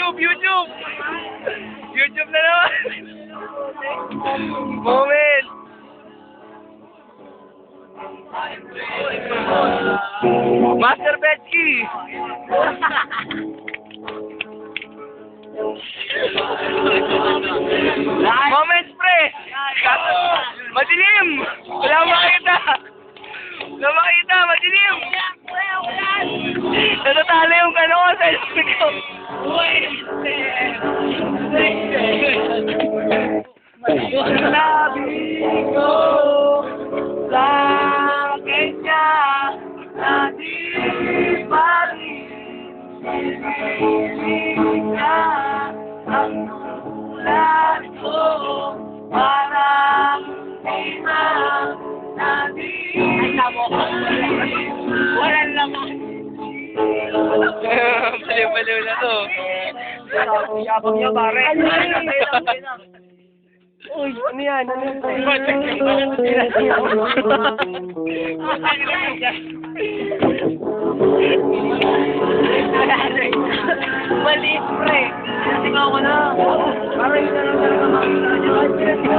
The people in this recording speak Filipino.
YouTube! YouTube! YouTube na naman! Moment! Master Betsky! Moments, pre! Madilim! Wala akong makita! Wala makita! Madilim! Natatalo yung kano ko sa espeak ko! Sabi ko sa kanya na di pa rin ibig ka ang tulad ko parang isa na di walang laman. Baliw-baliw na to. Yabang niya, pare. Uy, ano yan? Ano yan? Maliit, pre. Tingnan ko na. Parang yun na lang talaga makita niya.